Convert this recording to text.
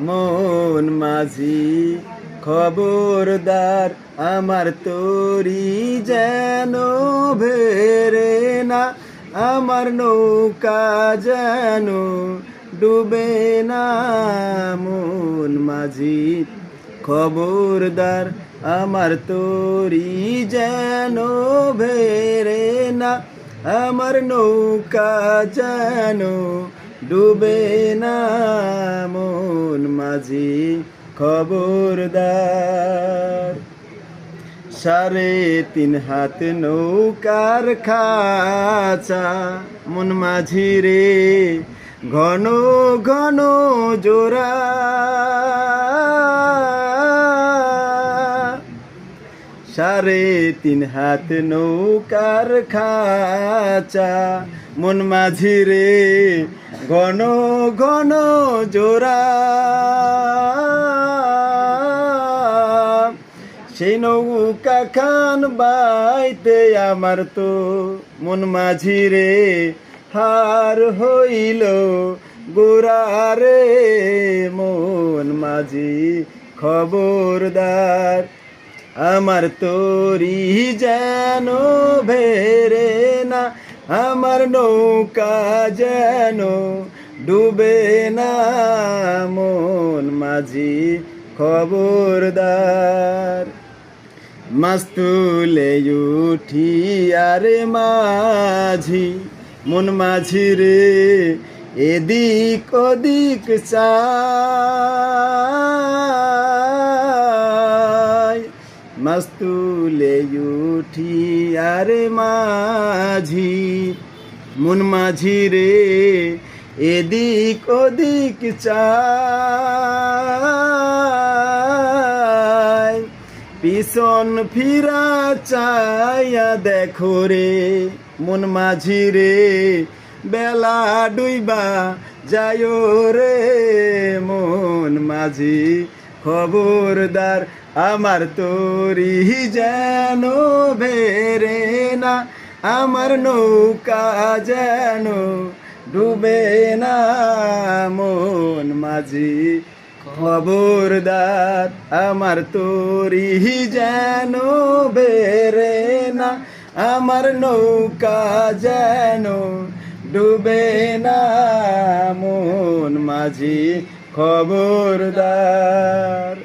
মন মাঝি খবরদার, আমার তরি যেন ভেরে না, আমার নৌকা যেন ডুবে না। মন মাঝি খবরদার, আমার তরি যেন ভেরে না, আমার নৌকা যেন ডুবে না। মন মাঝি খবরদার। 3.5 হাত নৌকার খাঁচা, মন মাঝি রে ঘন ঘন জোড়া। 3.5 হাত নৌকার খাঁচা, মন মাঝি রে ঘন ঘন জোড়া। সেই নৌকা খান বাইতে আমার তো মন মাঝি রে হার হইল গোরা রে। মন মাঝি খবরদার, আমার তরি যেন ভেরে না, আমার নৌকা যেন ডুবে না। মন মাঝি খবরদার। মাছ তুলে উঠি আরে মাঝি, মন মাঝি রে এদিক ওদিক চাই। মাছ তুলে উঠি আরে মাঝি, মন মাঝি রে এদিক ওদিক চাই। পিছন ফিরা চাইয়া দেখো রে মন মাঝি রে, বেলা ডুইবা যায় রে। মন মাঝি খবরদার, আমার তরি যেন ভেরে না, আমার নৌকা যেন ডুবে না। মন মাঝি খবরদার, আমার তরি যেন বেরে না, আমার নৌকা যেন ডুবে না। মন মাঝি খবরদার।